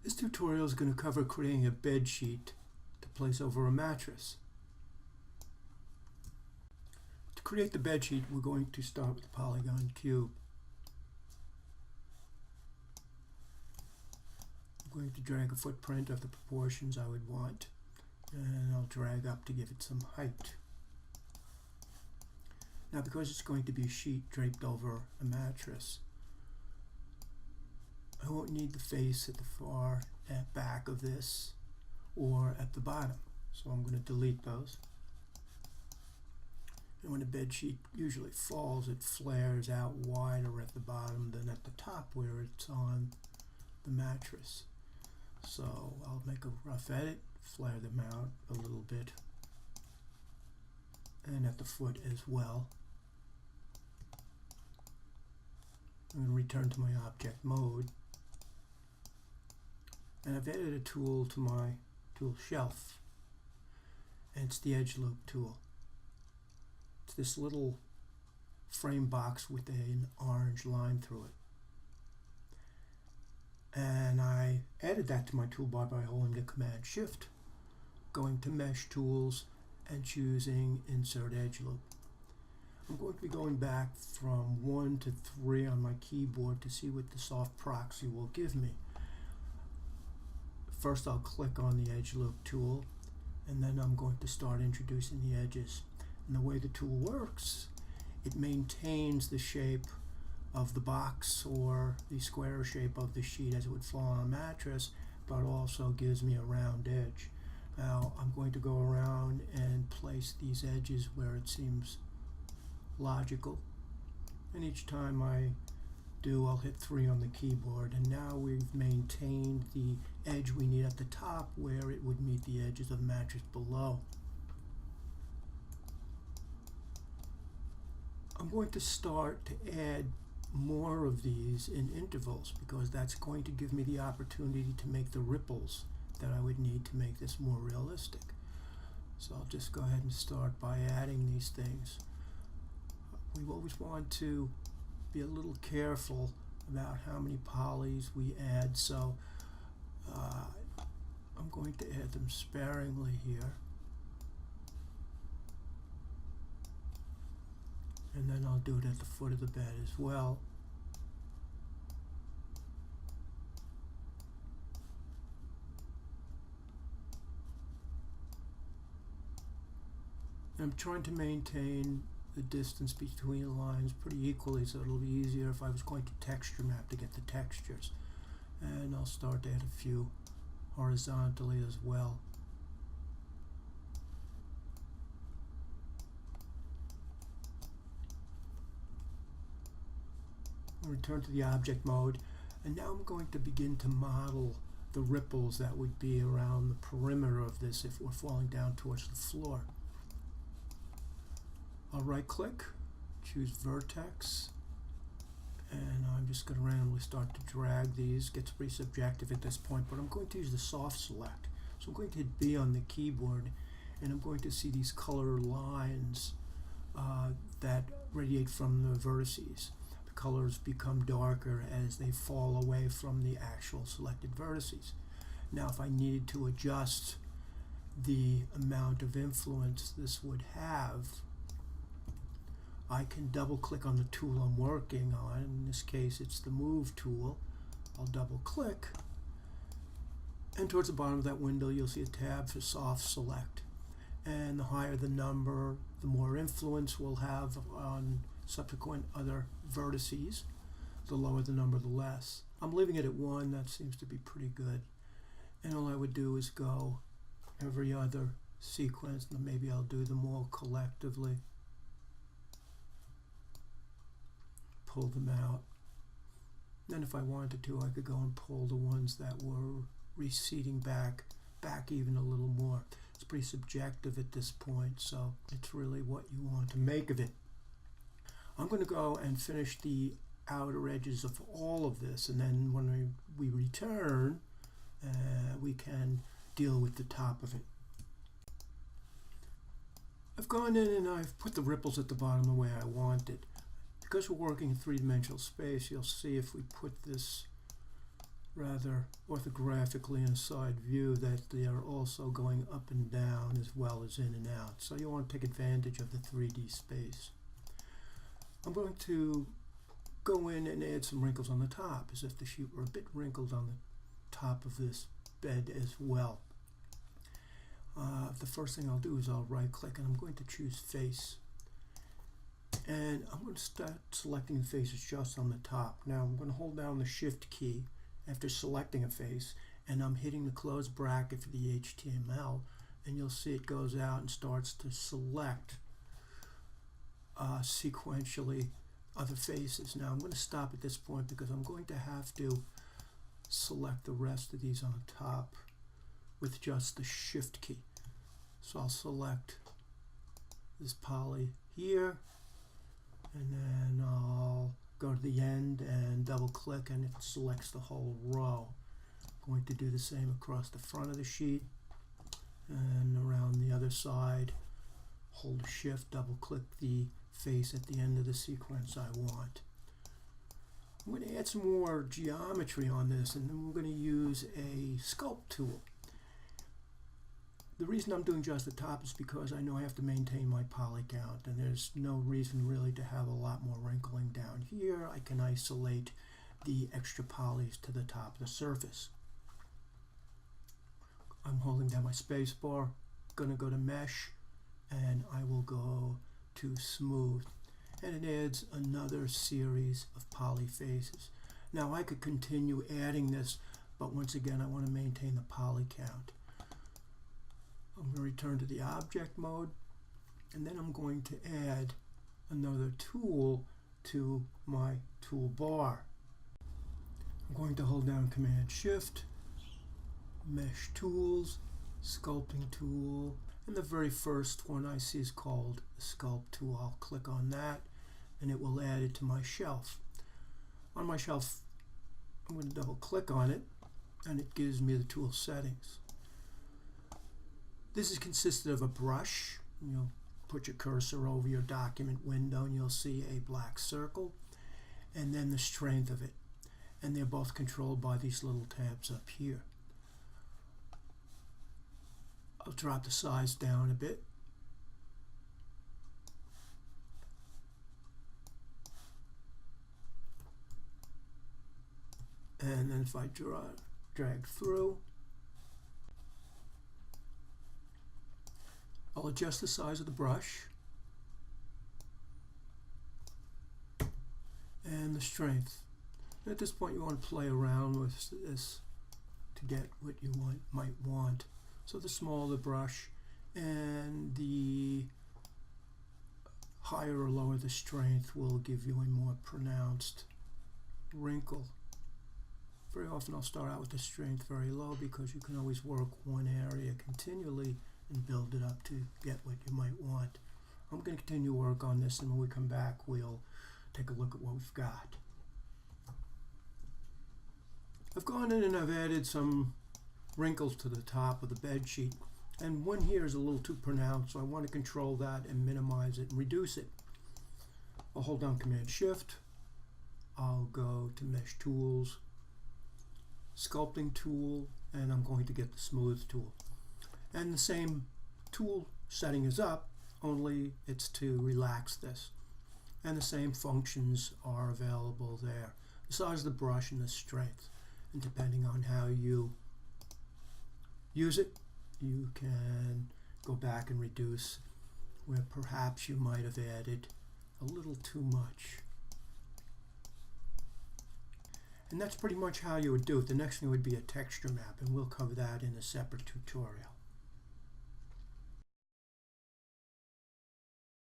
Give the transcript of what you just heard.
This tutorial is going to cover creating a bed sheet to place over a mattress. To create the bed sheet, we're going to start with the polygon cube. I'm going to drag a footprint of the proportions I would want, and I'll drag up to give it some height. Now, because it's going to be a sheet draped over a mattress, I won't need the face at the far back of this or at the bottom, so I'm going to delete those. And when a bed sheet usually falls, it flares out wider at the bottom than at the top where it's on the mattress. So I'll make a rough edit, flare them out a little bit, and at the foot as well. I'm going to return to my object mode, and I've added a tool to my tool shelf, and it's the Edgeloop tool. It's this little frame box with an orange line through it. And I added that to my toolbar by holding the Command Shift, going to Mesh Tools, and choosing Insert Edgeloop. I'm going to be going back from 1 to 3 on my keyboard to see what the soft proxy will give me. First, I'll click on the Edgeloop tool, and then I'm going to start introducing the edges. And the way the tool works, it maintains the shape of the box or the square shape of the sheet as it would fall on a mattress, but also gives me a round edge. Now, I'm going to go around and place these edges where it seems logical, and each time I do, I'll hit 3 on the keyboard, and now we've maintained the edge we need at the top where it would meet the edges of the mattress below. I'm going to start to add more of these in intervals because that's going to give me the opportunity to make the ripples that I would need to make this more realistic. So I'll just go ahead and start by adding these things. We always want to be a little careful about how many polys we add, so I'm going to add them sparingly here, and then I'll do it at the foot of the bed as well. I'm trying to maintain the distance between the lines pretty equally, so it'll be easier if I was going to texture map to get the textures. And I'll start to add a few horizontally as well. I'll return to the object mode, and now I'm going to begin to model the ripples that would be around the perimeter of this if we're falling down towards the floor. I'll right click, choose vertex, and I'm just going to randomly start to drag these. Gets pretty subjective at this point, but I'm going to use the soft select. So I'm going to hit B on the keyboard, and I'm going to see these color lines that radiate from the vertices. The colors become darker as they fall away from the actual selected vertices. Now, if I needed to adjust the amount of influence this would have, I can double click on the tool I'm working on. In this case, it's the Move tool. I'll double click, and towards the bottom of that window you'll see a tab for soft select, and the higher the number, the more influence we'll have on subsequent other vertices. The lower the number, the less. I'm leaving it at 1. That seems to be pretty good, and all I would do is go every other sequence, and maybe I'll do them all collectively. Pull them out. Then if I wanted to, I could go and pull the ones that were receding back even a little more. It's pretty subjective at this point, so it's really what you want to make of it. I'm going to go and finish the outer edges of all of this, and then when we return, we can deal with the top of it. I've gone in and I've put the ripples at the bottom the way I wanted. Because we're working in three-dimensional space, you'll see if we put this rather orthographically in a side view that they are also going up and down as well as in and out. So you want to take advantage of the 3D space. I'm going to go in and add some wrinkles on the top, as if the sheet were a bit wrinkled on the top of this bed as well. The first thing I'll do is I'll right click and I'm going to choose face. And I'm going to start selecting the faces just on the top. Now I'm going to hold down the shift key after selecting a face, and I'm hitting the close bracket for the HTML, and you'll see it goes out and starts to select sequentially other faces. Now I'm going to stop at this point because I'm going to have to select the rest of these on top with just the shift key. So I'll select this poly here, and then I'll go to the end and double click and it selects the whole row. I'm going to do the same across the front of the sheet and around the other side. Hold shift, double click the face at the end of the sequence I want. I'm going to add some more geometry on this, and then we're going to use a Sculpt Tool. The reason I'm doing just the top is because I know I have to maintain my poly count, and there's no reason really to have a lot more wrinkling down here. I can isolate the extra polys to the top of the surface. I'm holding down my space bar, going to go to mesh, and I will go to smooth, and it adds another series of poly faces. Now I could continue adding this, but once again I want to maintain the poly count. I'm going to return to the object mode, and then I'm going to add another tool to my toolbar. I'm going to hold down Command Shift, Mesh Tools, Sculpting Tool, and the very first one I see is called the Sculpt Tool. I'll click on that and it will add it to my shelf. On my shelf, I'm going to double click on it and it gives me the tool settings. This is consisted of a brush. You'll put your cursor over your document window and you'll see a black circle, and then the strength of it. And they're both controlled by these little tabs up here. I'll drop the size down a bit. And then if I drag through, I'll adjust the size of the brush and the strength. At this point you want to play around with this to get what you might want. So the smaller the brush and the higher or lower the strength will give you a more pronounced wrinkle. Very often I'll start out with the strength very low because you can always work one area continually and build it up to get what you might want. I'm going to continue to work on this, and when we come back we'll take a look at what we've got. I've gone in and I've added some wrinkles to the top of the bed sheet, and one here is a little too pronounced, so I want to control that and minimize it and reduce it. I'll hold down Command Shift, I'll go to Mesh Tools, Sculpting Tool, and I'm going to get the Smooth tool. And the same tool setting is up, only it's to relax this. And the same functions are available there. The size of the brush and the strength. And depending on how you use it, you can go back and reduce where perhaps you might have added a little too much. And that's pretty much how you would do it. The next thing would be a texture map, and we'll cover that in a separate tutorial.